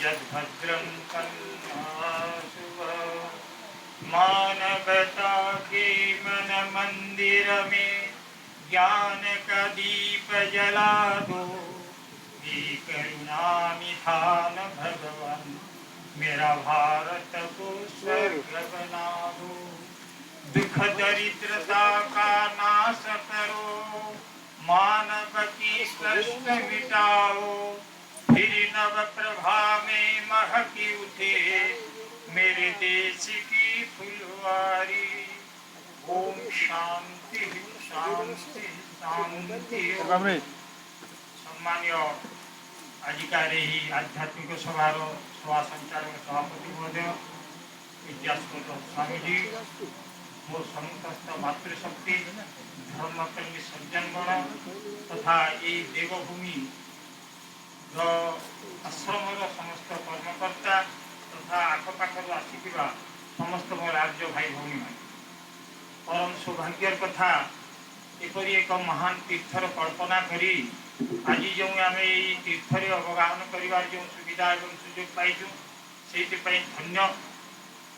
यद्भद्रं कर्णाशुभ मानवता के मन मंदिर में ज्ञान का दीप जला दो। ये करुणा निधान भगवान मेरा भारत को स्वर्ग बना दो। दुख दरिद्रता का नाश करो, मानव की कष्ट मिटाओ, फिर नव प्रभा में महकी उठे मेरे देश की फुलवारी। ओम शांति शांति शांति। सम्मान्य आजिकार ही आध्यात्मिक सभार सभा संचालक सभापति महोदय विद्यास्पद स्वामीजी, मोर समस्त मातृशक्ति धर्मप्रेमी सज्जनगण तथा ये देवभूमि आश्रम समस्त कर्मकर्ता तथा आखपाखर आसिका समस्त मोर राज्य भाई भौणी मान परम सौभाग्यर कथा एपरी एक महान तीर्थर कल्पना करी आज जो आम तीर्थरे अवगाहन कर जो सुविधा और सुजोग पाइचु से धन्य।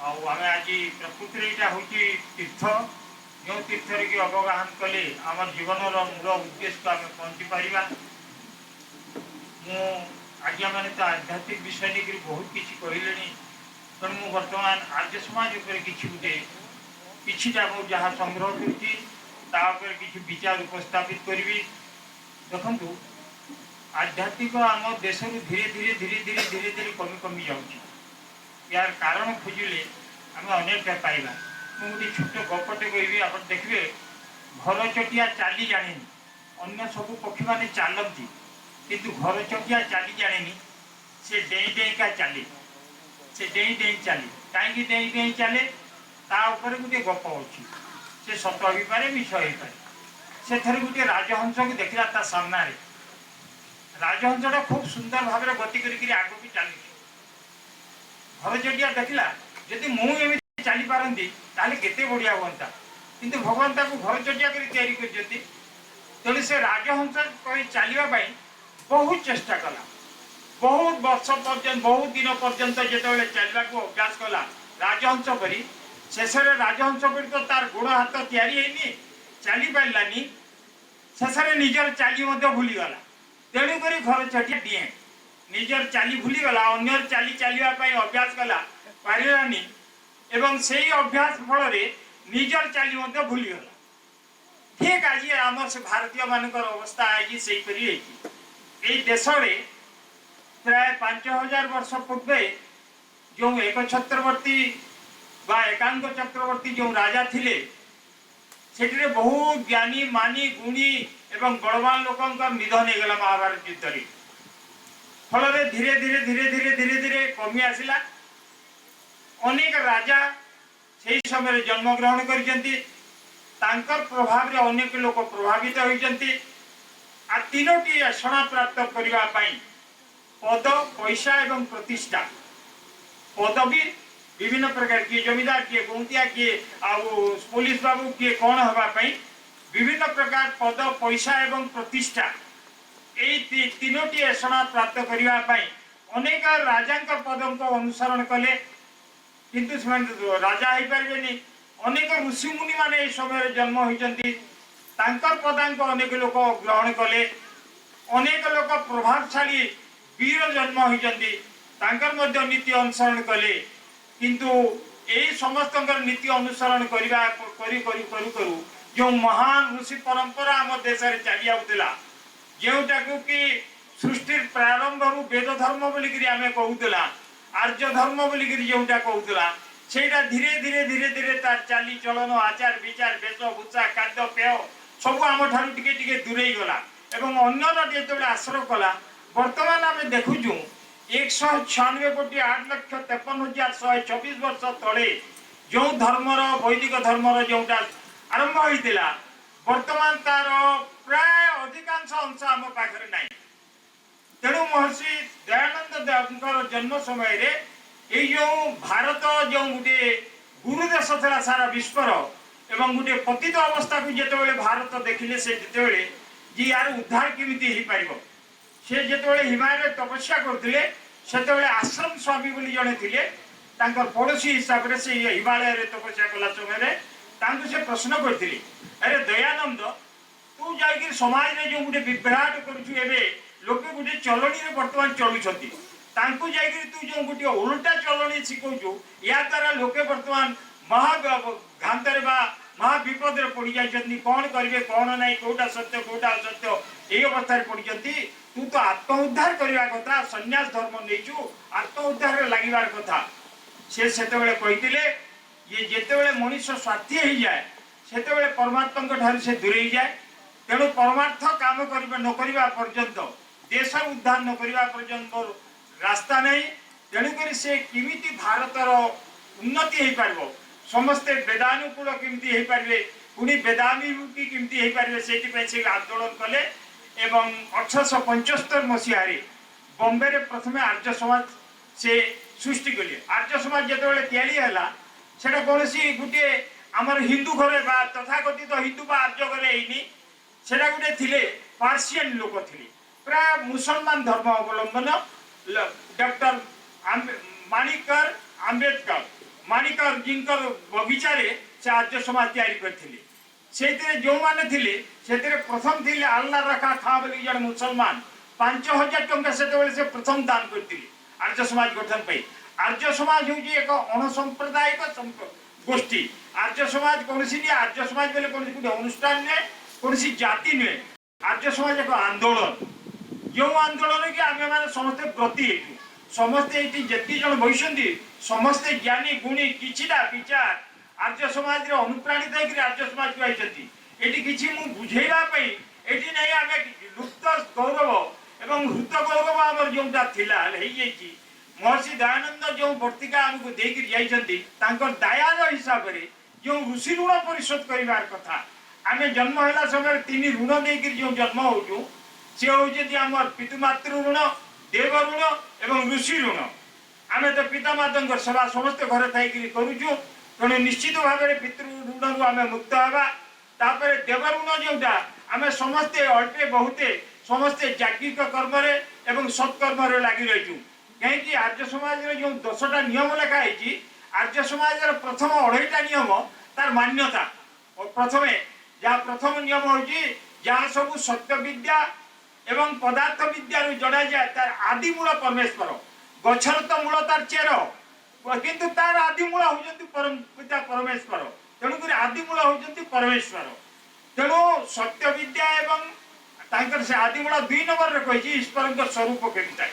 आम आज प्रकृति यहाँ हूँ तीर्थ जो तीर्थरे कि अवगाहन कले आम जीवन मूल उद्देश्य आम पहुँची पार। आज्ञा मैंने तो आध्यात्मिक विषय नहीं बहुत किसी कहले तेणु मुझे बर्तमान आर्य समाज किसी गोटे किटा जहाँ संग्रह कर विचार उपस्थापित करी। देखु आध्यात्मिक आम देश धीरे धीरे धीरे धीरे धीरे धीरे कमी कमी जाऊँगी। यार कारण खोजिले आम अनेक पाइबा। मुझे छोट गपटे कहि आप देखिए घर चटिया चाली जानी अन्य सब पक्षी मैंने चलती किंतु घर चटिया चाली जानी से डेई डेई का चले से डेई डेई चले कहीं डेई डेई चले तापर गोटे गप अच्छी से सत हो पारे मिछ हो पारे। से थर गोटे राजहंस को देखला ता सामना रे राजहंसटा खूब सुंदर भाव गति कर आग भी चली घर चटिया देखला जदि मुझे चली पारती ताले केते बढ़िया हुआ किंतु भगवान ताको घर चटिया कर तेणु से राजहंस चलवाई बहुत चेष्टा कला बहुत वर्ष पर्यंत बहुत दिन पर्यंत जो चलने को अभ्यास कला राजहंस करी शेष राजहंस गुड़ तो तार गोड़ हाथ या चली पारानी शेष निजर चाली भूलीगला तेणुक घर चटिया दिए निजर चाली भूलीगला अन्य चाली चलने अभ्यास कला पारानी एवं से अभ्यास फल निजर चाली भूलीगला। ठीक आज आम से भारतीय मान अवस्था आज से देश प्राय 5000 वर्ष पूर्वे जो एक छत्रवर्ती बा एकांक चक्रवर्ती जो राजा थिले से बहुत ज्ञानी मानी गुणी एवं बलवान लोकों निधन होगला महाभारत युद्ध रे। फल धीरे धीरे धीरे धीरे धीरे धीरे कमी आसला। अनेक राजा से समय जन्म ग्रहण कर प्रभाव रे अनेक लोक प्रभावित होती। आ तीनोटी ऐसा प्राप्त करने पद पैसा एवं प्रतिष्ठा पदवी विभिन्न प्रकार किए जमीदार किए गौंतिया किए पुलिस बाबू किए कौन हवापाई विभिन्न प्रकार पद पैसा एवं प्रतिष्ठा यही तीनोटी ऐसा प्राप्त करने अनेक राजा पद को अनुसरण कले किंतु राजा हो पारे। अनेक ऋषिमुनि मान समय जन्म होती पदांक अनेक लोक ग्रहण कले अनेक लोक प्रभावशाली वीर जन्म होती नीति अनुसरण कले किंतु यही समस्त नीति अनुसरण करू जो महान ऋषि परंपरा आम देश में चली आउला जोटा कि सृष्टि प्रारंभ वेद धर्म बोलिक आम कहूला आर्य धर्म बोलिक जोटा कहूला से धीरे धीरे धीरे धीरे तार चाली चलन आचार विचार वेशभूषा खाद्य पेय सब आम ठार टे दूरे गला एवं अन्य जो आश्रय कला बर्तमान आम देखुचु 196,08,53,126 वर्ष तले जो धर्मर वैदिक धर्मर जोटा आरंभ होता बर्तमान तार प्राय अधिकांश अंश आम पाखे ना। तेणु महर्षि दयानंद देव जन्म समय ये जो भारत जो गोटे गुरुदेश था सारा विश्वर एवं गोटे पतित अवस्था को जिते भारत देखिले से जिते जी यार उद्धार केमिति हो पार से जिते हिमालय तपस्या करते ସେତେବେଳେ ଆଶ୍ରମ ସ୍ୱାମୀ ବୋଲି ଜଣେ ଥିଲେ ତାଙ୍କର ପଡ଼ୋଶୀ ହିସାବରେ ସେ ହିମାଳୟରେ ତପସ୍ୟା କଲା ସମୟରେ ତାଙ୍କୁ ସେ ପ୍ରଶ୍ନ କରିଥିଲେ, ଆରେ ଦୟାନନ୍ଦ ତୁ ଯାଇକି ସମାଜରେ ଯେଉଁ ଗୋଟେ ବିଭ୍ରାଟ କରୁଛୁ, ଏବେ ଲୋକେ ଗୋଟେ ଚଳଣୀରେ ବର୍ତ୍ତମାନ ଚଳୁଛନ୍ତି, ତାଙ୍କୁ ଯାଇକି ତୁ ଯେଉଁ ଗୋଟେ ଓଲଟା ଚଳଣୀ ଶିଖଉଛୁ, ଏହା ଦ୍ୱାରା ଲୋକେ ବର୍ତ୍ତମାନ ମହାଘାନ୍ତରେ ବା ମହାବିପଦରେ ପଡ଼ି ଯାଇଛନ୍ତି, କ'ଣ କରିବେ କ'ଣ ନାହିଁ, କୋଉଟା ସତ୍ୟ କୋଉଟା ଅସତ୍ୟ এই অবস্থায় পড়িଛନ୍ତି। তু তো আত্ম উদ্ধার করিবা কথা, সন্ন্যাস ধর্ম নেইছু, আত্ম উদ্ধারে লাগিবার কথা। সে সেতবেলে কইতিলে যে যেতবেলে মনুষ্য স্বার্থী হয়ে যায় সেতবেলে পরমাত্মাঙ্ক ঠাରୁ সে দূরেই যায়। তেণু পরমার্থ কাম করিবা ন করিবা পর্যন্ত, দেশ উদ্ধার ন করিবা পর্যন্ত রাস্তা নাই। তেণুকরি সে কিমিতি ভারতর উন্নতি হয়ে পারিব, সমস্তে বেদানুকূল কিমিতি হয়ে পারিবে, পুনি বেদাভিমুখী কিমিতি হয়ে পারিবে, সেইপাই সে আন্দোলন কলে। এবং 1875 মସିହାରେ ବମ୍ବେରେ ପ୍ରଥମେ ଆର୍ଯ୍ୟ ସମାଜ ସେ ସୃଷ୍ଟି କଲେ। ଆର୍ଯ୍ୟ ସମାଜ ଯେତେବେଳେ ତିଆରି ହେଲା ସେଟା କୌଣସି ଗୋଟିଏ ଆମର ହିନ୍ଦୁ ଘରେ ବା ତଥାକଥିତ ହିନ୍ଦୁ ବା ଆର୍ଯ୍ୟ ଘରେ ହେଇନି, ସେଟା ଗୋଟେ ଥିଲେ ପାର୍ସିଆନ ଲୋକ ଥିଲେ, ପ୍ରାୟ ମୁସଲମାନ ଧର୍ମ ଅବଲମ୍ବନ। ଡକ୍ଟର ମାଣିକର ଆମ୍ବେଦକର ମାଣିକର ଜୀଙ୍କର ବଗିଚାରେ ସେ ଆର୍ଯ୍ୟ ସମାଜ ତିଆରି କରିଥିଲେ। ସେଇଥିରେ ଯେଉଁମାନେ ଥିଲେ ସେଥିରେ ପ୍ରଥମ ଥିଲେ ଆଲ୍ଲା ରଖା ଖାଁ ବୋଲି ଜଣେ ମୁସଲମାନ, 5000 ଟଙ୍କା ସେତେବେଳେ ସେ ପ୍ରଥମ ଦାନ କରିଥିଲେ ଆର୍ଯ୍ୟ ସମାଜ ଗଠନ ପାଇଁ। ଆର୍ଯ୍ୟ ସମାଜ ହେଉଛି ଏକ ଅଣସାମ୍ପ୍ରଦାୟିକ ଗୋଷ୍ଠୀ। ଆର୍ଯ୍ୟ ସମାଜ କୌଣସି ନୁହେଁ, ଆର୍ଯ୍ୟ ସମାଜ ବୋଲେ କୌଣସି ଗୋଟେ ଅନୁଷ୍ଠାନ ନୁହେଁ, କୌଣସି ଜାତି ନୁହେଁ। ଆର୍ଯ୍ୟ ସମାଜ ଏକ ଆନ୍ଦୋଳନ, ଯେଉଁ ଆନ୍ଦୋଳନ କି ଆମେମାନେ ସମସ୍ତେ ବ୍ରତୀ ହେଇଛୁ। ସମସ୍ତେ ଏଇଠି ଯେତିକି ଜଣ ବସିଛନ୍ତି ସମସ୍ତେ ଜ୍ଞାନୀ ଗୁଣୀ, କିଛିଟା ବିଚାର ଆର୍ଯ୍ୟ ସମାଜରେ ଅନୁପ୍ରାଣିତ ହେଇକି ଆର୍ଯ୍ୟ ସମାଜକୁ ଆଇଛନ୍ତି। ଏଠି କିଛି ମୁଁ ବୁଝେଇବା ପାଇଁ ଏଠି ନାହିଁ, ଆମେ ଲୁପ୍ତ ଗୌରବ ଏବଂ ହୃତ ଗୌରବ ଆମର ଯେଉଁଟା ଥିଲା ହେଇଯାଇଛି। ମହର୍ଷି ଦୟାନନ୍ଦ ଯେଉଁ ବର୍ତ୍ତିକା ଆମକୁ ଦେଇକି ଯାଇଛନ୍ତି, ତାଙ୍କର ଦାୟାର ହିସାବରେ ଯେଉଁ ଋଷି ଋଣ ପରିଶୋଧ କରିବାର କଥା, ଆମେ ଜନ୍ମ ହେଲା ସମୟରେ 3 ଋଣ ଦେଇକି ଯେଉଁ ଜନ୍ମ ହଉଛୁ, ସେ ହଉଛନ୍ତି ଆମର ପିତୃମାତୃ ଋଣ, ଦେବ ଋଣ ଏବଂ ଋଷି ଋଣ। ଆମେ ତ ପିତାମାତାଙ୍କର ସେବା ସମସ୍ତେ ଘରେ ଥାଇକିରି କରୁଛୁ, ତେଣୁ ନିଶ୍ଚିତ ଭାବରେ ପିତୃ ଋଣରୁ ଆମେ ମୁକ୍ତ ହେବା। ତାପରେ ଦେବ ଋଣ ଯେଉଁଟା, ଆମେ ସମସ୍ତେ ଅଳ୍ପେ ବହୁତେ ସମସ୍ତେ ଯାଜ୍ଞିକ କର୍ମରେ ଏବଂ ସତ୍କର୍ମରେ ଲାଗି ରହିଛୁ। କାହିଁକି ଆର୍ଯ୍ୟ ସମାଜରେ ଯେଉଁ 10ଟା ନିୟମ ଲେଖା ହେଇଛି, ଆର୍ଯ୍ୟ ସମାଜର ପ୍ରଥମ 2.5ଟା ନିୟମ ତାର ମାନ୍ୟତା। ପ୍ରଥମେ ପ୍ରଥମ ନିୟମ ହେଉଛି ଯାହା ସବୁ ସତ୍ୟ ବିଦ୍ୟା ଏବଂ ପଦାର୍ଥ ବିଦ୍ୟାରୁ ଜଣାଯାଏ ତାର ଆଦି ମୂଳ ପରମେଶ୍ୱର। ଗଛର ତ ମୂଳ ତାର ଚେର, କିନ୍ତୁ ତାର ଆଦି ମୂଳ ହଉଛନ୍ତି ପିତା ପରମେଶ୍ୱର। ତେଣୁକରି ଆଦି ମୂଳ ହଉଛନ୍ତି ପରମେଶ୍ୱର। ତେଣୁ ସତ୍ୟ ବିଦ୍ୟା ଏବଂ ତାଙ୍କର ସେ ଆଦି ମୂଳ 2 ନମ୍ବରରେ କହିଛି ଈଶ୍ୱରଙ୍କ ସ୍ୱରୂପ କେମିତି।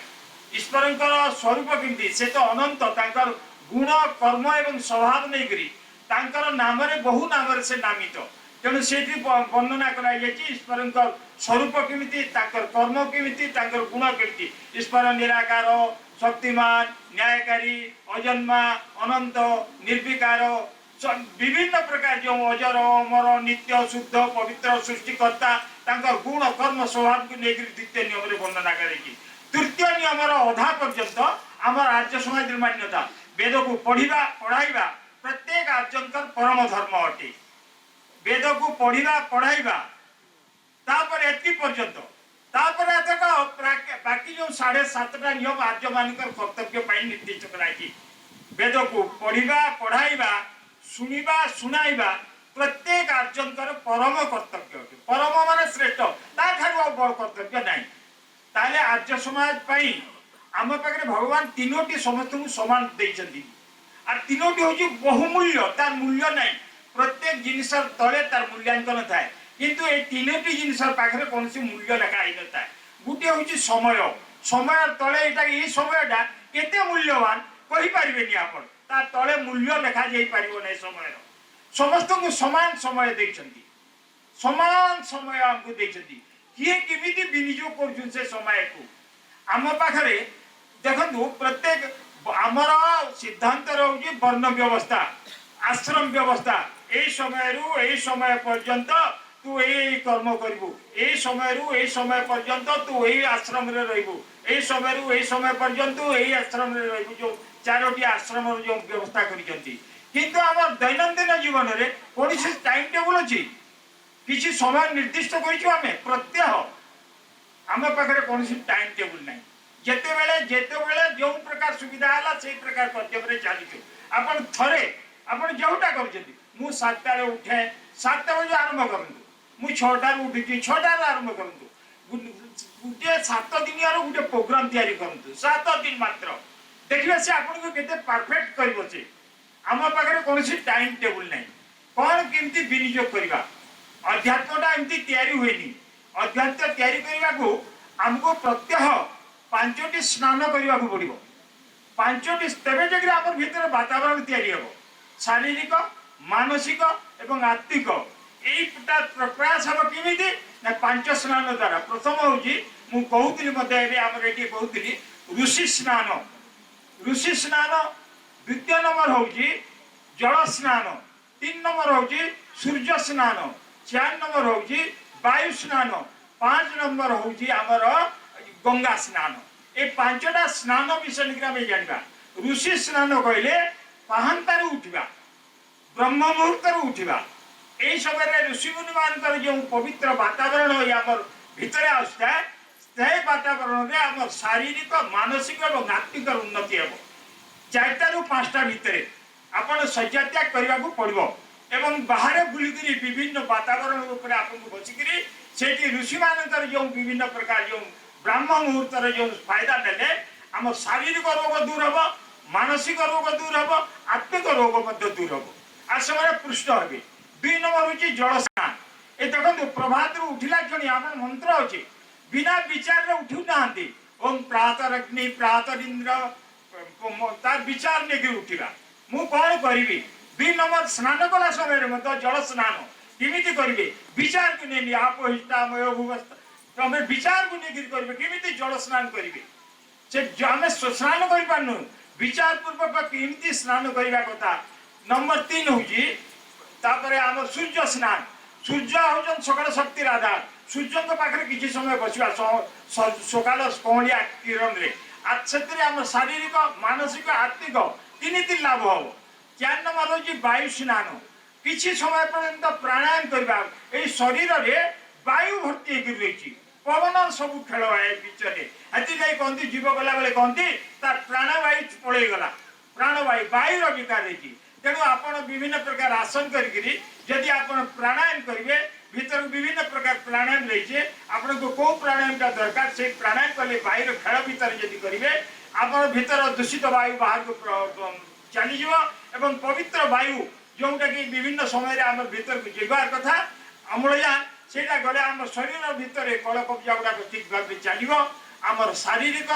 ଈଶ୍ୱରଙ୍କର ସ୍ୱରୂପ କେମିତି, ସେ ତ ଅନନ୍ତ, ତାଙ୍କର ଗୁଣ କର୍ମ ଏବଂ ସ୍ୱଭାବ ନେଇକରି ତାଙ୍କର ନାମରେ ବହୁ ନାମରେ ସେ ନାମିତ। ତେଣୁ ସେଠି ବର୍ଣ୍ଣନା କରାଯାଇଛି ଈଶ୍ୱରଙ୍କ ସ୍ୱରୂପ କେମିତି, ତାଙ୍କର କର୍ମ କେମିତି, ତାଙ୍କର ଗୁଣ କେମିତି। ଈଶ୍ୱର ନିରାକାର, ଶକ୍ତିମାନ, ନ୍ୟାୟକାରୀ, ଅଜନ୍ମା, ଅନନ୍ତ, ନିର୍ବିକାର, ବିଭିନ୍ନ ପ୍ରକାର ଯେଉଁ ଅଜର ଅମର ନିତ୍ୟ ଶୁଦ୍ଧ ପବିତ୍ର ସୃଷ୍ଟିକର୍ତ୍ତା, ତାଙ୍କର ଗୁଣ କର୍ମ ସ୍ୱଭାବକୁ ନେଇକରି 2ୟ ନିୟମରେ ବର୍ଣ୍ଣନା କରାଯାଇଛି। 3ୟ ନିୟମର ଅଧା ପର୍ଯ୍ୟନ୍ତ ଆମର ଆର୍ଯ୍ୟ ସମାଜର ମାନ୍ୟତା। ବେଦକୁ ପଢ଼ିବା ପଢ଼ାଇବା ପ୍ରତ୍ୟେକ ଆର୍ଯ୍ୟଙ୍କର ପରମ ଧର୍ମ ଅଟେ। ବେଦକୁ ପଢ଼ିବା ପଢ଼ାଇବା, ତାପରେ ଏତିକି ପର୍ଯ୍ୟନ୍ତ। ତାପରେ ବାକି ଯେଉଁ 7.5ଟା ନିୟମ ଆର୍ଯ୍ୟ ମାନଙ୍କର କର୍ତ୍ତବ୍ୟ ପାଇଁ ନିର୍ଦ୍ଦିଷ୍ଟ କରାଯାଇଛି। ବେଦକୁ ପଢ଼ିବା ପଢ଼ାଇବା, ଶୁଣିବା ଶୁଣାଇବା ପ୍ରତ୍ୟେକ ଆର୍ଯ୍ୟଙ୍କର ପରମ କର୍ତ୍ତବ୍ୟ ଅଟେ। ପରମ ମାନେ ଶ୍ରେଷ୍ଠ, ତାଠାରୁ ଆଉ ବଡ଼ କର୍ତ୍ତବ୍ୟ ନାହିଁ। ତାହେଲେ ଆର୍ଯ୍ୟ ସମାଜ ପାଇଁ ଆମ ପାଖରେ ଭଗବାନ 3ଟି ସମସ୍ତଙ୍କୁ ସମାନ ଦେଇଛନ୍ତି। আর 3টি হচ্ছে বহুমূল্য, তার মূল্য নাই। প্রত্যেক জিনিসের তলে তার মূল্যাঙ্কন থাকে, কিন্তু এই 3টি জিনিসের পাখে কোনসি মূল্য লেখা হই নথায়। গোটে হচ্ছে সময়, সময়ের তলে এটা এই সময়টা কেতে মূল্যবান কই পারিবেনি আপন, তার তলে মূল্য লেখা যাই পারিব না। সময়ের সমস্তকে সমান সময় দিয়েছেন, সমান সময় আমাকে দিয়েছেন। কিয়ে কেমিতি বিনিয়োগ করছুন সে সময়কু আম পাখে দেখন্তু। প্রত্যেক আমার সিদ্ধান্ত রয়েছে বর্ণ ব্যবস্থা, আশ্রম ব্যবস্থা। এই সময়রু এই সময় পর্যন্ত তু এই কর্ম করবু, এই সময়রু এই সময় পর্যন্ত তু এই আশ্রমে রহবু, এই সময়রু এই সময় পর্যন্ত এই আশ্রমে রহবু। যে 4টি আশ্রমর যে ব্যবস্থা করেছেন, কিন্তু আমার দৈনন্দিন জীবনের কৌশি টাইম টেবুল ଅଛି, কিছু সময় নির্দিষ্ট করেছু। আমি প্রত্যহ আমার পাখে কৌশি টাইম টেবুল নাই। ଯେତେବେଳେ ଯେତେବେଳେ ଯେଉଁ ପ୍ରକାର ସୁବିଧା ହେଲା ସେଇ ପ୍ରକାର କର୍ତ୍ତବ୍ୟରେ ଚାଲିଛୁ। ଆପଣ ଥରେ ଆପଣ ଯେଉଁଟା କରୁଛନ୍ତି, ମୁଁ 7টাରେ ଉଠେ 7ଟା ବଜେ ଆରମ୍ଭ କରନ୍ତୁ, ମୁଁ 6টাରୁ ଉଠୁଛି 6টাରୁ ଆରମ୍ଭ କରନ୍ତୁ। ଗୋଟିଏ 7 ଦିନିଆର ଗୋଟେ ପ୍ରୋଗ୍ରାମ ତିଆରି କରନ୍ତୁ, 7 ଦିନ ମାତ୍ର, ଦେଖିବେ ସେ ଆପଣଙ୍କୁ କେତେ ପରଫେକ୍ଟ କରିବ। ସେ ଆମ ପାଖରେ କୌଣସି ଟାଇମ ଟେବୁଲ ନାହିଁ, କ'ଣ କେମିତି ବିନିଯୋଗ କରିବା। ଅଧ୍ୟାତ୍ମଟା ଏମିତି ତିଆରି ହୁଏନି। ଅଧ୍ୟାତ୍ମ ତିଆରି କରିବାକୁ ଆମକୁ ପ୍ରତ୍ୟହ 5ଟି ସ୍ନାନ କରିବାକୁ ପଡ଼ିବ। 5ଟି, ତେବେ ଯାଇକି ଆମର ଭିତରେ ବାତାବରଣ ତିଆରି ହେବ। ଶାରୀରିକ, ମାନସିକ ଏବଂ ଆତ୍ମିକ এইটা প্রয়াস হব কেমিতি না 5 স্নান দ্বারা। প্রথম হচ্ছে মু কহুଥିଲି মধ্যে ଏବେ ଆମର এটি কহুଥିଲି ঋষি স্নান। ঋষি স্নান। দ্বিতীয় নম্বর হচ্ছে জল স্নান। 3 নম্বর হচ্ছে সূর্য স্নান। 4 নম্বর হচ্ছে বায়ু স্নান। 5 নম্বর হচ্ছে আমার গঙ্গা স্নান। এই 5টা স্নান বিষয়ে আমি জানিবা। ঋষি স্নান কইলে পাহান্তারে উঠিবা, ব্রহ্ম মুহূর্তরে উঠিবা। এই সময় ঋষিমুনি মানଙ୍କର ଯେଉଁ ପବିତ୍ର ବାତାବରଣ ଆମର ଭିତରେ ଆସୁଥାଏ, ସେହି ବାତାବରଣରେ ଆମର ଶାରୀରିକ, ମାନସିକ ଏବଂ ଆତ୍ମିକର ଉନ୍ନତି ହେବ। 4ଟାରୁ 5ଟା ଭିତରେ ଆପଣ ଶଯ୍ୟା ତ୍ୟାଗ କରିବାକୁ ପଡ଼ିବ ଏବଂ ବାହାରେ ବୁଲିକିରି ବିଭିନ୍ନ ବାତାବରଣ ଉପରେ ଆପଣଙ୍କୁ ବସିକିରି ସେଇଠି ଋଷିମାନଙ୍କର ଯେଉଁ ବିଭିନ୍ନ ପ୍ରକାର ଯେଉଁ ବ୍ରାହ୍ମ ମୁହୂର୍ତ୍ତର ଯେଉଁ ଫାଇଦା ନେଲେ ଆମ ଶାରୀରିକ ରୋଗ ଦୂର ହେବ, ମାନସିକ ରୋଗ ଦୂର ହେବ, ଆତ୍ମିକ ରୋଗ ମଧ୍ୟ ଦୂର ହେବ। আর ସେମାନେ ପୃଷ୍ଟ ହେବେ। 2 নম্বর হচ্ছে জল স্নান। এই দেখুন প্রভাতରୁ উঠিলা ক্ষଣି আমার মন্ত্র আছে, বিনা বিচারে উঠু নাহান্তি। ওম প্রাতরগ্নি প্রাতরিন্দ্র, তার বিচার নেকি উঠিবা। মু কোন করিবি? 2 নম্বর স্নান কলা সময়ের মধ্যে জল স্নান কেমিতি করিবে? বিচার কু নেই আপোহিষ্টাময় ভূবস্থ, তুমি বিচার কু নেই করিবে কেমিতি জল স্নান করিবে। সে আমি স্নান করি পারনু, বিচার পূর্বক কেমিতি স্নান করিবা কথা। নম্বর 3 হচ্ছে তারপরে আমার সূর্য স্নান। সূর্য হচ্ছেন সকাল শক্তির আধার। সূর্যଙ୍କ পাখে কিছু সময় বসিবা সকাল কমলিয়া কিরণরে, আর সেতরে আমার শারীরিক, মানসিক, আত্মিক তিনটি লাভ হব। 4 নম্বর হচ্ছে বায়ু স্নান। কিছু সময় পর্যন্ত প্রাণায়াম করা। এই শরীরে বায়ু ভর্তি হয়ে রয়েছে, পবন সবু খেল হয় ভিতরে। এথিকাই কহতি জীব গলা বেলে কহতি তার প্রাণবায়ু পড়ে গলা। প্রাণবায়ু বায়ুর বিকার হয়েছে। তেণু আপনার বিভিন্ন প্রকার আসন করি যদি আপনার প্রাণায়াম করবে, ভিতর বিভিন্ন প্রকার প্রাণায়াম রয়েছে, আপনার কেউ প্রাণায়ামটা দরকার সেই প্রাণায়াম কলে বায়ুর খেল ভিতরে যদি করবে আপনার ভিতর দূষিত বায়ু বাহার চালিযোগ এবং পবিত্র বায়ু যেটা কি বিভিন্ন সময় আমার ভিতরক যাবার কথা অম্লজান, সেটা গলে আমার শরীর ভিতরে কলকব্জা গুড়া ঠিক ভাবে চালিব। আমার শারীরিক,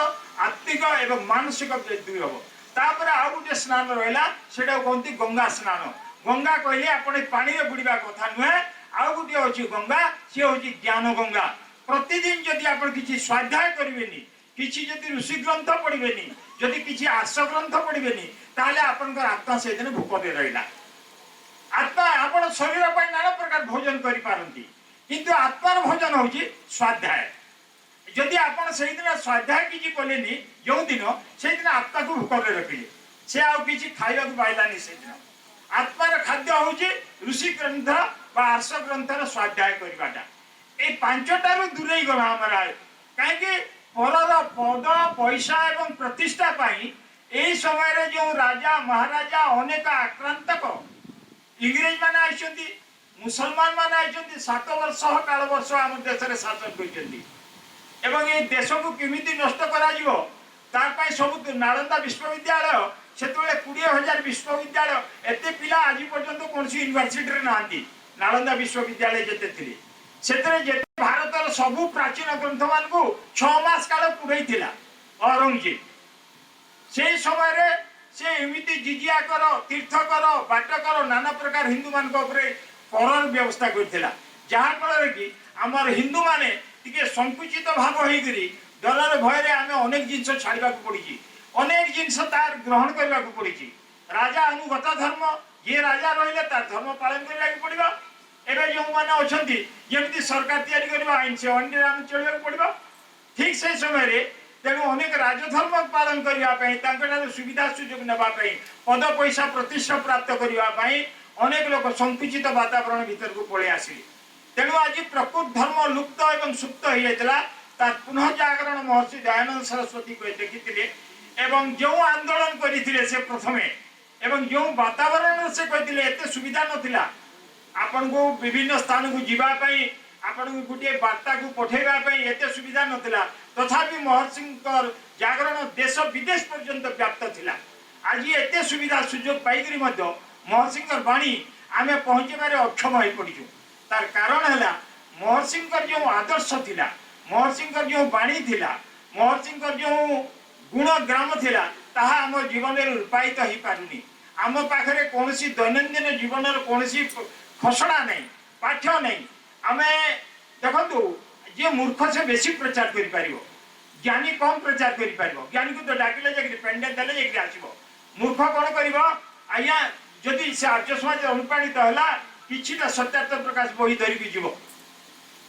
আত্মিক এবং মানসিক দূর হব। তারপরে আউ গোটে স্নান রহলা, সেটা কহতি গঙ্গা স্নান। গঙ্গা কহিলে আপনার পানি বুড়া কথা নুহে, আউ গোটে অছি গঙ্গা, সে হচ্ছে জ্ঞান গঙ্গা। প্রতিদিন যদি আপনার কিছু স্বাধ্যায় করবেনি, কিছু যদি ঋষি গ্রন্থ পড়বেনি, যদি কিছু আর্ষ গ্রন্থ পড়বেনি, তাহলে আপনার আত্মা সেদিন ভোকরে রহিলা। আত্মা আপনার শরীর নানা প্রকার ভোজন করে পারতি, কিন্তু আত্মার ভোজন হচ্ছে স্বাধ্যায়। যদি আপনার সেই দিন স্বাধ্যায় কিছু কলেনি যেদিন, সেই দিন আত্মাকে ভোকরে রখিলে, সে আর কিছু খাইবা পাইলানি। সেদিন আত্মার খাদ্য হচ্ছে ঋষি গ্রন্থ বা আর্ষ গ্রন্থর স্বাধ্যায় করিবাটা। এই 5টারু দূরেই গলা আমার। কাইকি পরর পদ, পয়সা এবং প্রতিষ্ঠা পাই এই সময়ের যে রাজা মহারাজা অনেক আক্রান্তক ইংরেজ মানে আইছেন, মুসলমান মানে আইছেন। 7 বর্ষ কাল বর্ষ আমার দেশের শাসন করছেন এবং এই দেশকে কেমিতি নষ্ট করা যাব তার পাই সবু নালন্দা বিশ্ববিদ্যালয়, সেতবে 20,000 বিশ্ববিদ্যালয়, এতে পিলা আজ পর্যন্ত কোনসি ইউনিভার্সিটি নাহান্তি। নালন্দা বিশ্ববিদ্যালয় যেতে ଥିଲେ সেতরে যেতে ভারতের সবু প্রাচীন গ্রন্থ মানকু 6 মাস কাল পুরাইছিলা ঔরঙ্গজেব। সেই সময়ে সে এমিতি জিজিয়া কর, তীর্থ কর, বাট কর, নানা প্রকার হিন্দু মানক উপরে করর ব্যবস্থা করেছিলা, যাহা ফଳରେ কি আমার হিন্দু মানে টিকে সংকুচিত ভাব হয়েকি ডরর ভୟରେ আমি অনেক জিনিস ছাড়া পড়িছি, অনেক জিনিস তার গ্রহণ করা পড়িছি। রাজা অনুগত ধর্ম, যে রাজা রহিলে তার ধর্ম পালন করা পড়ব। এবে যে অনেক যেমনি সরকার তৈরি করা আইন সে অন্যের আমি চলবা পড়ব। ঠিক সেই সময় তেমন অনেক রাজধর্ম পালন করা, সুবিধা সুযোগ নেওয়া, পদ পয়সা প্রতিষ্ঠা প্রাপ্ত করা অনেক লোক সংকুচিত বাতাবরণ ভিতরক পড়ে আসলে। তেমন আজ প্রকৃত ধর্ম লুপ্ত এবং সুপ্ত হয়ে যাইছিলা। तार पुनः जागरण महर्षि दयानंद सरस्वती को देखी एवं जो आंदोलन करते से प्रथमे एवं जो वातावरण से कहते एत सुविधा नथिला आपण को विभिन्न स्थान को जीवाई आपण को गोटे वार्ता को पठेवाई एत सुविधा नथिला तथापि महर्षि जागरण देश विदेश पर्यंत व्याप्त थिला आज एत सुविधा सुजोग पाई महर्षि वाणी आम पहुँचबार अक्षम हो पड़ू तार कारण है महर्षि जो आदर्श थिला महर्षि जो वाणी थिला महर्षि जो गुण ग्राम थिला ताहा आम जीवन में रूपायित हो पारुनी आम पाखे कौन दैनंदिन जीवन कौन खसड़ा नहीं पाठ्य नहीं आम देखु जे मूर्ख से बेसी प्रचार कर ज्ञानी कम प्रचार कर ज्ञानी को तो डाकिले जाकि पेंडेंट देले जाकि आसीबो मूर्ख कौन कर आज्ञा जदि से आर्य समाज अनुप्राणित है कि सत्यार्थ प्रकाश बही धरिकी जीव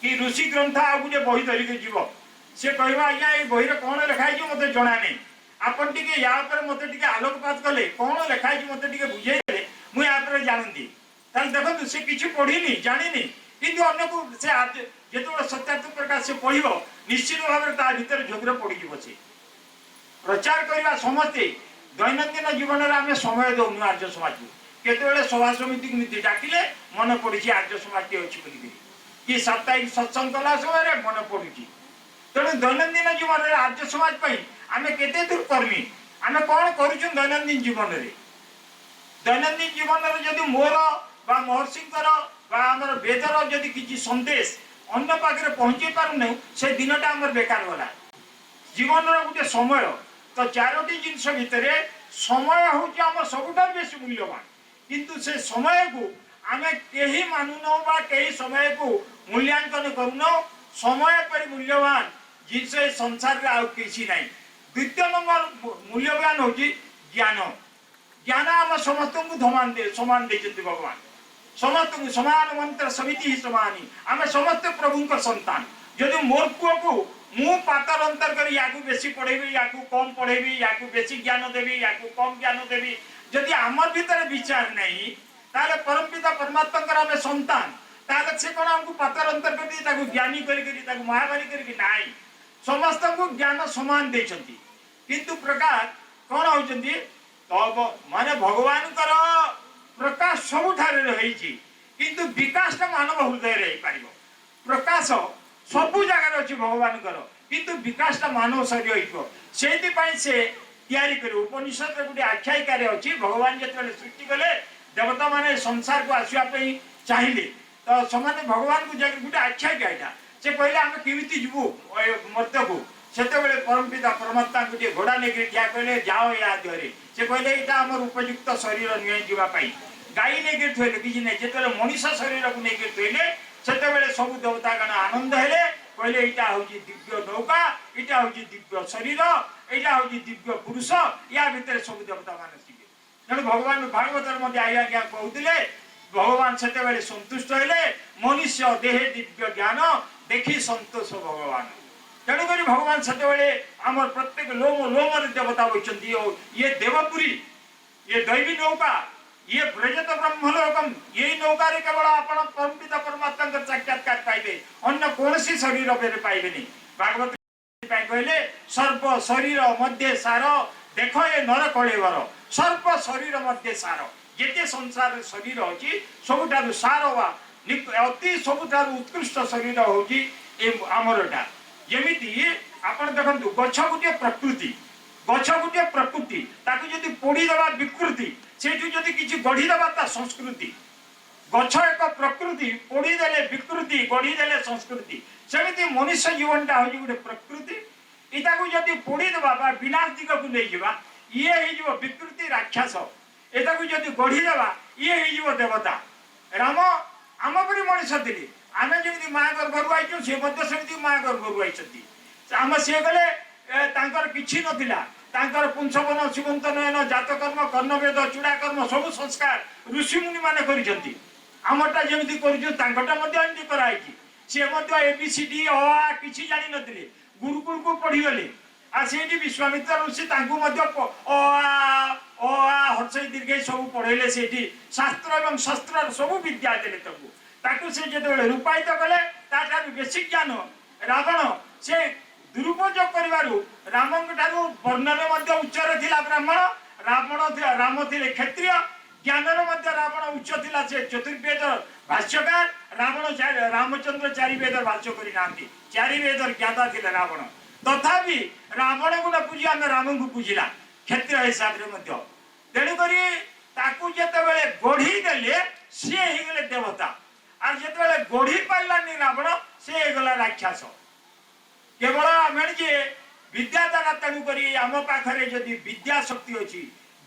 कि ऋषि ग्रंथ आ गोटे बही धरिकी जीव सी कह आज्ञा ये बही कौन लिखाई मत जना नहीं आपन टिके या मत आलोकपात कले कौन लिखाई मत बुझे मुझे जानती देखो से किसी पढ़ी जानी किंतु अन्य को से जो सत्यार्थ प्रकाश से पढ़ निश्चित भाव भर झोगर पड़ से प्रचार करवा समस्ते दैनंदिन जीवन में आम समय दौनु आर्य समाज को केतबेले सभा समिति को डाकिले मन पड़ी आर्य समाज अच्छी कि साप्ताहिक सत्संग कला समय मन पड़ी तेणु दैनंदिन जीवन में आर्य समाज आम केते दूर कर्मी आम कौन करुँ दैनंदिन जीवन में दैनंदिन जीवन में जदि मोर बा महर्षिंकर आमर वेदर जदि किसी संदेश अन्य पाखे पहुँचे पारुन से दिनटा आम बेकार गला जीवन गोटे समय तो चारोटी जिनस भितर समय हूँ आम सबुठ बेस मूल्यवान किंतु से समय को आम कहीं मानुन बा कहीं समय को मूल्यांकन करुन समय पर मूल्यवान जिनस संसार में आउ किसी ना द्वितीय नंबर मूल्यवान हूँ ज्ञान ज्ञान आम समस्त को समान देते भगवान समस्त को समान मंत्र समिति ही समानी आम समस्त प्रभु संतान जदि मोर पुओ को मु पातर अंतर कर या बेसी पढ़ेबी या कम पढ़ेबी या बेसी ज्ञान देवी या कम ज्ञान देवी जदि आमर भीतर विचार नहीं ताले परमपिता परमात्मा आम संतान ताले से कौन आमको पातर अंतर कर ज्ञानी कर महामारी कर समस्त को ज्ञान समान देछंती किंतु प्रकाश कौन होचंती तब माने भगवान प्रकाश सबुठारे रही किंतु विकास मानव हृदय रही पार प्रकाश सबु जगह अच्छी भगवान किंतु विकास मानव शरीर से तैयारी कर उपनिषद गोटे आख्यायिकार अच्छी भगवान जो सृष्टि कले देवता माने संसार को आसवाई चाहिए तो समाने भगवान को जगह गोटे आख्यायिका यहाँ से कहले आम केमी जीवु मर्त्य को सेतबे परमपिता परमात्मा गोटे घोड़ा लेकर ठिया कहले जाओ या देहरे से कहले यहाँ आम उपयुक्त शरीर नुहे जावाई गाई लेकर थोले किसी नहीं जो मनीष शरीर को लेकर थोले से सब देवतागण आनंद हेले कहले यहाँ हूँ दिव्य नौका यहाँ हूँ दिव्य शरीर यहाँ हूँ दिव्य पुरुष या भितर सब देवता मान थे तेणु भगवान भागवत मध्य आज्ञा क्या कहते भगवान से संतुष्ट हेले मनुष्य देहे दिव्य ज्ञान देखी संतोष भगवान तेणुक भगवान से आम प्रत्येक लोम लोम देवता होती ये देवपुरी ये दैवी नौका ये ब्रजत ब्रह्मलोकम यही नौका केवल आप परमपिता परमात्मा साक्षात्कार पाइबे अन्य कौन सी शरीर पाइबे नहीं भागवत कहले सर्व शरीर मध्य सार देख ये नर कलेवर सर्व शरीर मध्य सार जिते संसार शरीर अच्छी सबुठ सार वा अति सबुठ उत्कृष्ट शरीर हूँ आमरटा जमी आप देखु गछ गोटे प्रकृति गछ गोटे प्रकृति ताकू जदि पोड़ीदेवा विकृति से किसी गढ़ीदेवा संस्कृति गछ एक प्रकृति पोड़ीदेले विकृति गढ़ीदेले संस्कृति सेमती मनुष्य जीवनटा हूँ गोटे प्रकृति इटा को जदि पोड़ीदेवा विनाश दिग को नहीं जावा ये हो विकृति राक्षस एटा को जदि गढ़ीदेवा ये हो देवता राम आम परी मनुष्य थे आम जमी माँ गर्भर आई सी सेमती माँ गर्भर आई आम सी गले कि नथिला पुंसवन सीमंत नयन जातकर्म कर्णवेद चूड़ाकर्म सब संस्कार ऋषिमुनि मैंने करमटा जमी करमती कराई सी एबीसीडी अ कि जानी नी गुरुकुल को पढ़ीगले आसी विश्वामित्र ऋषि हर्ष दीर्घ सब पढ़ेले से शास्त्र एवं शस्त्र सब विद्या देते से जो रूपायित कले बेसी ज्ञान रावण से दुरुपयोग करिबारु रामंग ठारू वर्णन मध्य उच्चर थिला ब्राह्मण राम थिले क्षत्रिय ज्ञानर मध्य रावण उच्च थिला से चतुर्वेद भाष्यकार रामचंद्र चारि वेद भाष्य करि नांती चारि वेद ज्ञाता थिले रावण तथापि रावण को न पूजी आम राम को पूजिला क्षत्रिय हिसाब रे मध्य तेणु करी ताकू जेतेबेले गढ़ी देले सी गले देवता और जेतेबेले गढ़ी पारानी रावण सी गला राक्षस केवल आम विद्या द्वारा तेणु करी आम पाखरे जदि विद्या शक्ति अच्छी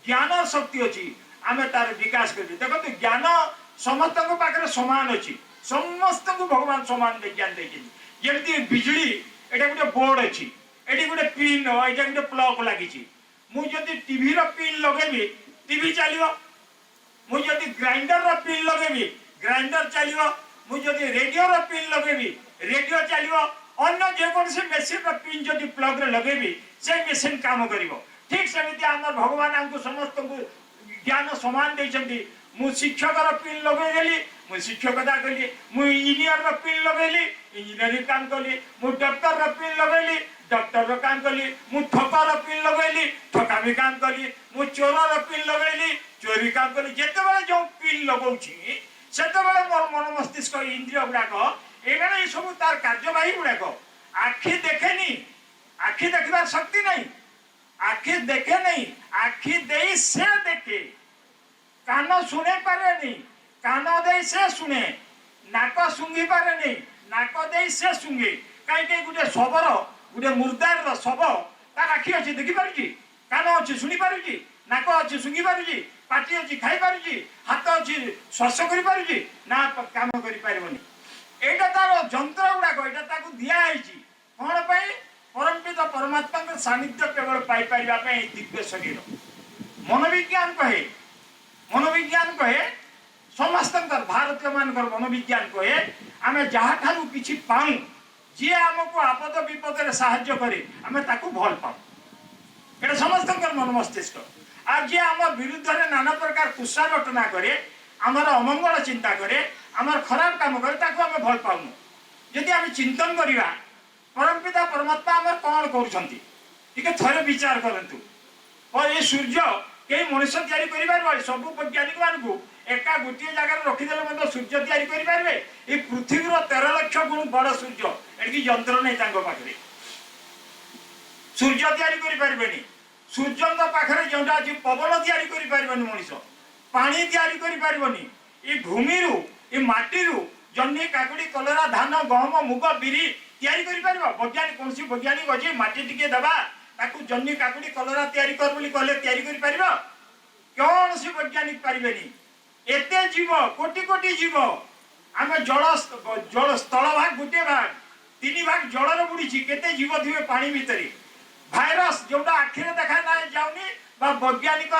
ज्ञान शक्ति अच्छी आम तार विकास कर देखो ज्ञान समस्त पाखे समान अच्छी समस्त को भगवान समान ज्ञान जमी बिजली एटा गोटे बोर्ड अच्छी ये गोटे पिन ये गोटे प्लग लगी मुझे टीवी पिन लगेबी टीवी चलो मुझे ग्राइंडर पिन लगेबी ग्राइंडर चलो मुझे रेडियो पिन लगेबी रेडियो चलो अन्य जेकोसी मेसीन पिन जदि प्लग लगेबी से मेसीन काम कर ठीक सेमती आम भगवान आमको समस्त ज्ञान समान देइछंती मु शिक्षकर पिन लगेदेली मु शिक्षकता कली मु इंजीनियर पिन लगेली इंजीनियरिंग काम कली मु डॉक्टर पिन लगेली डॉक्टर काम कली मु ठकर पिन लगेली ठकामी काम कली मु चोर पिन लगेली चोरी काम कली जेतेबेले जो पिन लगौछि सेतेबेले मोर मन मस्तिष्क इंद्रिय गुडाक एगणे सब तार कार्यवाही गुडाक आखि देखेनी आखि देखबार शक्ति नहीं आखि देखे नहीं आखि दे से देखे कान शुणे पारे नहीं कान दे से शुणे नाक शुंगी पारे नहीं नाक दे से शुंगे कहीं गोटे शबर गोटे मुर्दार शब तार आखि अच्छी देखी पारुची कान अच्छी शुणी पारुची नाक अच्छी शुंगी पारुची पाटी अच्छी खाई पारुची हाथ अच्छी स्पर्श करि पारुची ना काम करि पारिबनी एटा तार जंत्र गुडाक एटा ताकू दिया आइची कोन पई परमपित परमात्मा सानिध्य केवल पाई पारिबा पई दिव्य शरीर मनोविज्ञान कहे समस्त भारतीय मान मनोविज्ञान कहे आम जहाँ ठारू किछि पाऊँ जी आमको आपद विपद रे साहाय्य करे आम ताकू भल पाऊँ एटा समस्त मन मस्तिष्क आज जी आम विरुद्ध रे नाना प्रकार कुसा रटना करे आमर अमंगल चिंता करे आमर खराब काम करे ताकू आम भल पाऊँ यदि आम चिंतन करिबा परमपिता परमात्मा आम कौन कर थे विचार करतु और ये सूर्य कई मनुष्य तैयारी कर सब वैज्ञानिक मान एका गोटे जगह रखिदे सूर्य तैयारी करेंगे ये पृथ्वी 13 लाख गुण बड़ सूर्य एटी यंत्र नहीं पाखे सूर्य तैयारी करें सूर्य पाखे जोटा अच्छी पवन तैयारी करें मनीष पानी तैयारी करें ये भूमि ये माटी जन्नी काकुड़ी कलरा धान गहम मुग बिरी तैयारी वैज्ञानिक कौन वैज्ञानिक अच्छे माटी टिके दबा ताकू जन्नी काकुड़ी कलरा तैयारी कर बोली कहले तैयारी कर कौन सी वैज्ञानिक पारिबेनी एते जीव कोटि कोटि जीव आम जल स्थल भाग गोटे भाग 3 भाग जलर बुड़ी केते जीव थे पानी भितर भाइरस जोटा आखिर देखा ना जाऊनी वैज्ञानिक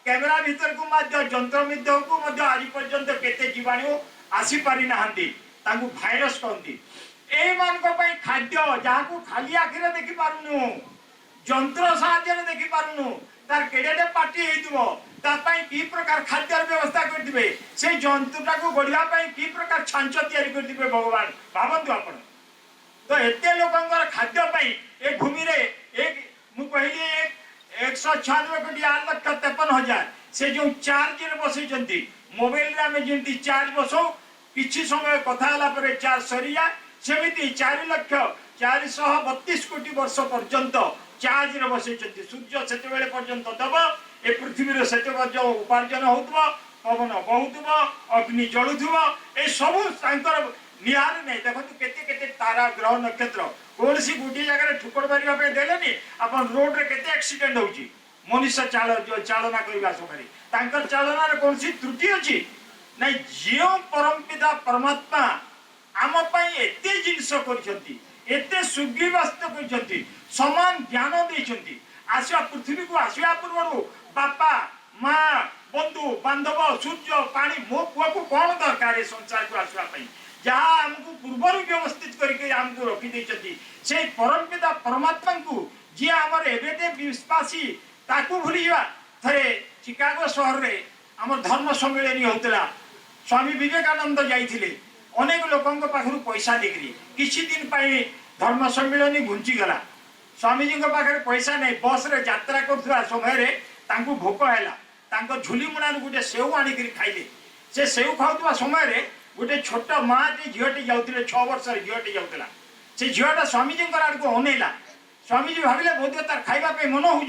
कैमेरा भीतर को जंत्र मिद्य को आज पर्यंत केते जीवाणु आसी पारि नाहंती तांकु भाइरस कहती ए खाद्य जहाँ को खाली आखिर देखी पारुनु जंत्र साहाय्य देखी पारुनु तार केड़े पार्टी कि प्रकार खाद्य व्यवस्था करते से जंतुटा को गढ़ा कि प्रकार छांच तैयारी करते भगवान भावतु आपण तो एत लोक खाद्य ए भूमि रे एक मु कहली 196 कोटी 8,53,000 से जो चार्ज रे बसई मोबाइल रे आम जमी चार्ज बसौ किछि समय कथा चार्ज सरी जाए सेमिति 4,432 कोटी वर्ष पर्यंत चार्ज रे बसई सूर्य से पर्यंत दब ए पृथ्वी से उपार्जन होउतबो पवन बहुतबो अग्नि जलुथबो ए सब निहार नहीं देखो केते केते तारा ग्रह नक्षत्र कौन सी गोटे जगह ठुकड़ मारिबा पे देलेनी अपन रोड रे केते एक्सीडेंट होउची मनुष्य चालना करबा समय तांकर चालना रे कौन सी त्रुटि अछि नहीं जियो परमपिता परमात्मा आम एते जिनस करछंती एते सुग्रीवास्त करछंती समान ज्ञान देछंती आसिया पृथ्वी को आसिया पूर्व बापा माँ बंधु बांधव सूर्य पानी मो पुआ को कौन दरकार संसार को आसवा जहाँ आमको पूर्वर व्यवस्थित करके आमको रखी देछंती से परमपिता परमात्मा को जी आमर एबेते विश्वासी ताकू भूली जा थरे चिकागो शहर रे आमर धर्म सम्मेलन होतला स्वामी विवेकानंद जाइथिले अनेक लोकंक पाखरु पैसा देकरी किछि दिन पाई धर्म सम्मिलन घुंचीगला स्वामीजी पाखे पैसा नहीं बस रे यात्रा कर समय भोक है झुली मुणार गोटे सेव आणिक खाइले से सेव खाऊा समय गोटे छोट माँ झीटे जाते 6 वर्ष झीटे जाऊला से झीटा स्वामीजी आड़ को अनेला स्वामीजी भाविले बोध तार खावाई मन हो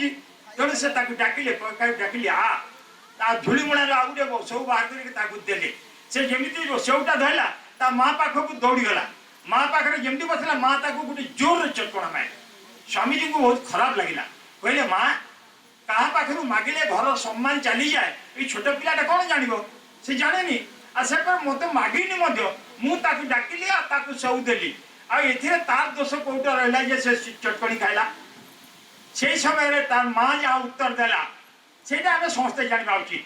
तेणु से डाकिले डाकिले आ झुली मुणार आ गए सेव बाहर करके से जमी सेवटा धरला ता माँ पाखक दौड़ीगला माँ पाखे जमी बसला माँ गोटे जोर चटकणा मारे स्वामीजी को बहुत खराब लगे कहले माँ क्या पाखे मागिले घर सम्मान चली जाए ये छोट पिलाटा कौन जान से जाने से मत मागिनी मुझे डाकिली सेव देली आर तार दोष कौट रहा से चटकणी खाइला से समय तार माँ जहाँ उत्तर देला से समस्ते जानवा उचित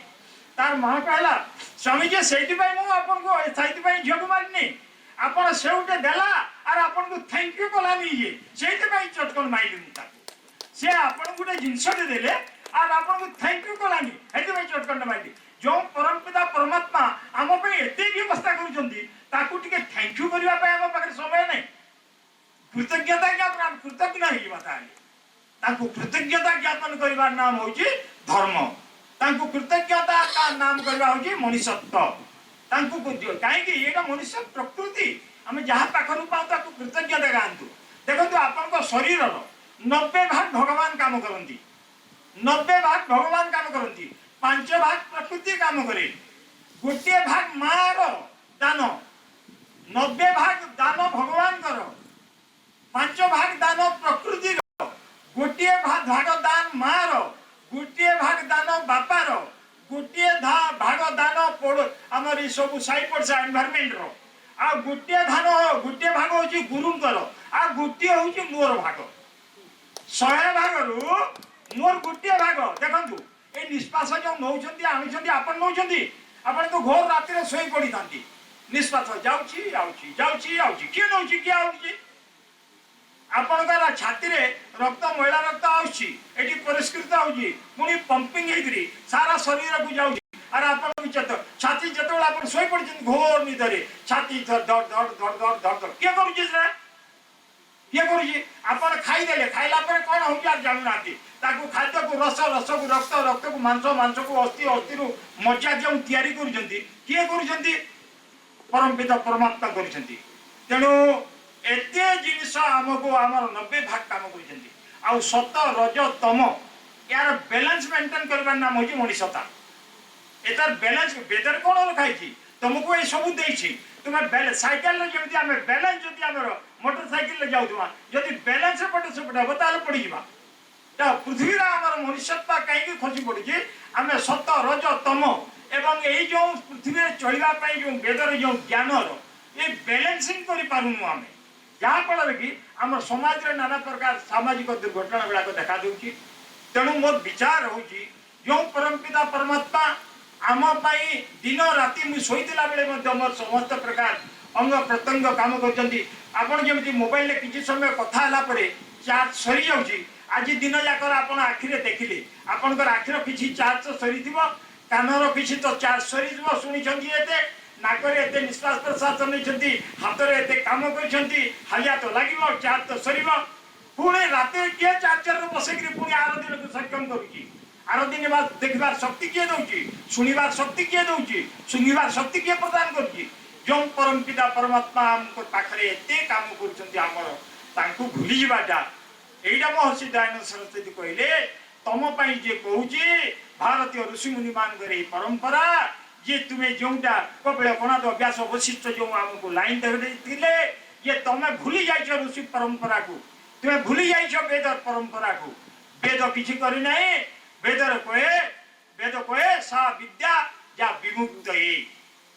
तार माँ कहला स्वामीजी से झील को मारिनी आपण सेवटे देला और आपन को थैंक यू कलानी ये चटकन माइली से आपन गोटे जिनसटे देले और आपन को थैंक यू कलानी चटकन माइली जो परमपिता परमात्मा आम एते व्यवस्था कर थैंक यू करने आम पाखे समय नहीं कृतज्ञता ज्ञापन कृतज्ञ हो कृतज्ञता ज्ञापन कर नाम हूँ धर्म कृतज्ञता का नाम करवा हूँ मनुष्यत्व कहीं ये मनुष्य प्रकृति आम जहाँ पाखर पाऊ कृतज्ञता गाँतु देखो आपण शरीर 90 भाग भगवान काम करती 90 भाग भगवान काम करती 5 भाग प्रकृति काम करे गोटे भाग मार दान 90 भाग दान भगवान कर 5 भाग दान प्रकृति गोटे भाग दान मार गोटे भाग दान बापार गोटे भाग दान पड़ आमर सब साई पड़सा एनवायरमेंट रो आ गोटे भाग हूँ गुरुंकर आ गोटे हूँ मोर भाग 100 भाग रु मोर गोटे भाग देखु ये निष्पास जो नौ आणुंट आपन नौ आपन तो घोर राति शोई पड़ी था निष्पास जाऊँगी किए नौ किए आऊँगी आपणकर छाती रे रक्त मैला रक्त आउची परिष्कृत होची पुणी पंपिंग हेकरी सारा शरीर को जाउची और आपन छाती जतबेला आपन सोई पड़छन घोर निदरे छाती धड़ धड़ धड़ धड़ धड़ धड़ धड़ के करूची से के करूची आपन खाई देले खाइला पर कोन होची आ जानु नाती ताकू खाद्य को रस रस को रक्त रक्त को मांस मांस को अस्थि अस्थि रु मज्जा जो तयारी करूचंती के करूचंती परमपिता परमात्मा करूचंती तेणु एते जिनिस आमको आमर 90 भाग काम कर सत रज तम यार बैलेंस मेंटेन करबार नाम होची मनुष्यता एतार बैलेंस बेदर कोन रखाई तुमको ये सब देछि तुम साइकिल जमी आम बैलेंस जदि आम मोटरसाइकिल जाऊँ जदि बैलेंस पटे से पटे ताल पड़ जा पृथ्वी आमर मनुष्यता कहीं खसी पड़ी आम सत रज तम एवं यही जो पृथ्वी चलवाई जो वेदर जो ज्ञान ये बैलेंसिंग कर पारुनु आम जहाँ फल कि आम समाज रे नाना प्रकार सामाजिक दुर्घटना गुड़ाक देखा दूसरी तेणु मोर विचार हूँ जो परमपिता परमात्मा आम दिन राति मुझे शोला बेले मोर समस्त प्रकार अंग प्रत्यंग काम कर मोबाइल किसी समय कथा चार्ज सरी जाऊँगी आज दिन जाक आप आखिरे देखिले आपंकर आखिर किसी चार्ज तो सरी कानर किसी तो चार्ज सरी शुणी नाकरे एते निश्वास प्रश्वास नहीं हाथ में एते काम करिया तो लगे चार्ज तो सर पुणे राति किए चार्जर बसैक पुणी आर दिन को सक्षम करुच्ची आर दिन बाद देखबार शक्ति किए दौची शुणवार शक्ति किए दौची शुंघार शक्ति किए प्रदान करुच्ची जो परमपिता परमात्मा आम पाखे एत काम कर भूली जावाटा यहीटा महर्षि दयानंद सरस्वती कहले तुम जे कहूँ भारतीय ऋषि मुनि मान परंपरा ये तुम्हें जोटा कपिल गणाध व्यास वशिष्ठ जो आमको लाइन देखते ये तुम्हें भूली जाइछ ऋषि परंपरा को तुम्हें भूली जाइछ वेद परंपरा को वेद किसी करना वेद कहे सा विद्या या विमुक्त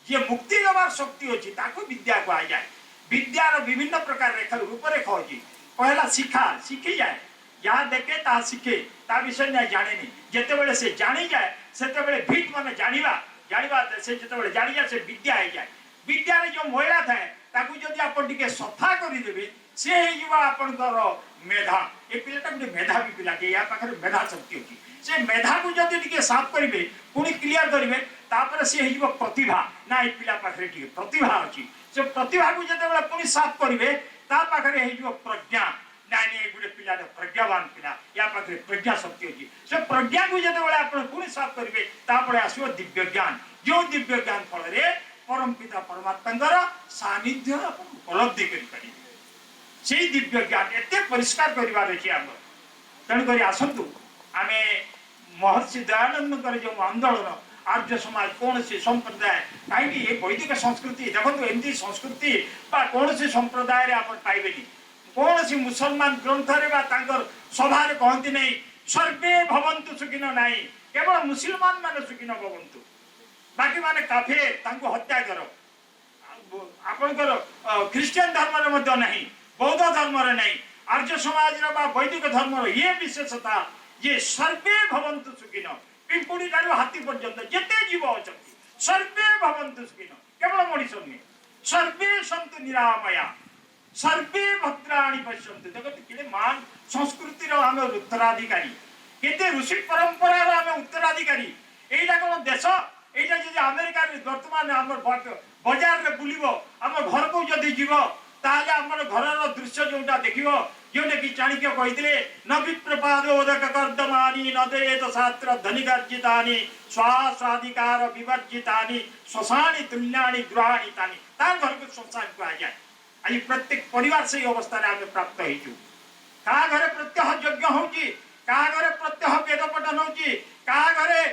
ये मुक्ति दबार शक्ति अच्छी विद्या कह जाए विद्यार विभिन्न प्रकार रेखा रूपरेख अच्छी पहला शिखा शिखी जाए जहाँ देखे ता शिखे ता विषय नहीं जाने जिते से जानी जाए से भीट मान जाना जाना से जो जानी जाए से विद्या हो जाए विद्यार जो महिला थाए जदि आप सफा करदे सी आपंकर मेधा ये पिलाटा गोटे मेधावी पिलाटे या पाखे मेधा शक्ति अच्छी से मेधा को जब साफ करेंगे पुणी क्लीयर करेंगे तापर सी हो प्रतिभा ना ये पिला पाखे प्रतिभा अच्छी से प्रतिभा को जो पुणी साफ करेंगे ता पाखरे हे जो प्रज्ञा नानी गुटे पिला प्रज्ञावान पिला या पाखरे प्रज्ञा शक्ति अछि से प्रज्ञा को जते बेले आपण पुणी साफ करिवे तापळे आसीबो दिव्य ज्ञान जो दिव्य ज्ञान फल रे परम पिता परमात्मांकर सानिध्य आपण उपलब्धि करि पारिबे से दिव्य ज्ञान एते परिष्कार करिवार अछि हम तण करी आसंतु आमे महर्षि दयानंद जो आंदोलन आर्य समाज कौन से संप्रदाय कहीं ये वैदिक संस्कृति देखो एमती संस्कृति कौन से संप्रदाय रे आप पाइबे कौन सी मुसलमान ग्रंथ रे सभा कहती नहीं सर्वे भवन्तु सुखिन नहीं केवल मुसलमान मान सुखिन भवन्तु बाकी माने काफे तांको हत्या करो आपनकर ख्रिस्टियन धर्म रे मध्य नहीं बौद्ध धर्म रे नहीं आर्य समाज रे बा वैदिक धर्म रे ये विशेषता ये सर्वे भवन्तु सुखिन पिंपुड़ी ठारू हाथी पर्यंत जेते जीव अछंती सर्वे भवन्तु सुखिन केवल मनुष्य नहीं सर्वे सन्तु निरामया सर्वे भद्राणि पश्यन्तु देखो केते मान संस्कृति रो हम उत्तराधिकारी केते ऋषि परंपरा रो हम उत्तराधिकारी एटा कोन देश एटा जे अमेरिका रे वर्तमान हमर बाजार रे बुलिबो हमर घर को जदी जीवो ताले हमर घर रो दृश्य जोटा देखिबो जोने कि चाणक्य कहितले न विप्रपादोदक कर्दमानि न देत शास्त्र धनिगर्जितानि स्वास्वाधिकार विवर्जितानि श्मशानि तुल्यानि गृहाणि तानि तार घर को श्मशान कहा जाय आज प्रत्येक परिवार से अवस्था रे हम प्राप्त हेचु का घरे प्रत्यह यज्ञ होची का घरे प्रत्यह वेद पठन होची का घरे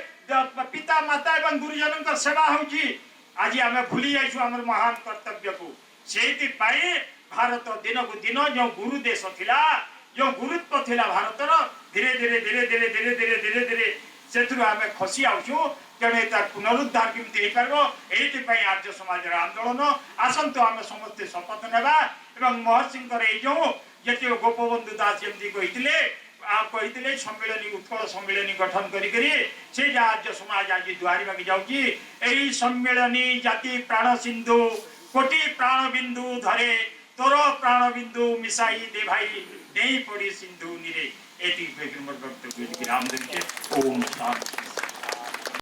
पिता माता एवं गुरुजन का सेवा होची आज हम भूली जाइछु हमर महान कर्तव्य को सेति पाई भारत दिन को दिन जो गुरु देश थिला जो गुरुत्व थिला भारत रो धीरे धीरे धीरे धीरे धीरे धीरे धीरे धीरे सेथुर हम खसी आउछु तेणे तार पुनरुद्धार केमती हे परबो एति पई आर्य समाज रा आंदोलन आसंतो हम समस्त शपथ नेबा एवं महर्षि ए जो जते गोपबंधु दास जेमती कहितले आप कहितले सम्मेलनी उत्कल सम्मेलनी गठन करी करी से आर्य समाज आज दुआरी बाकी जाउची एई सम्मेलनी जाति प्राण सिंधु कोटि प्राण बिंदु धरे तोर प्राण बिंदु मिसाई दे भाई नहीं पड़ी सिंधु निरे एति बेगमर भक्त को रामदेव के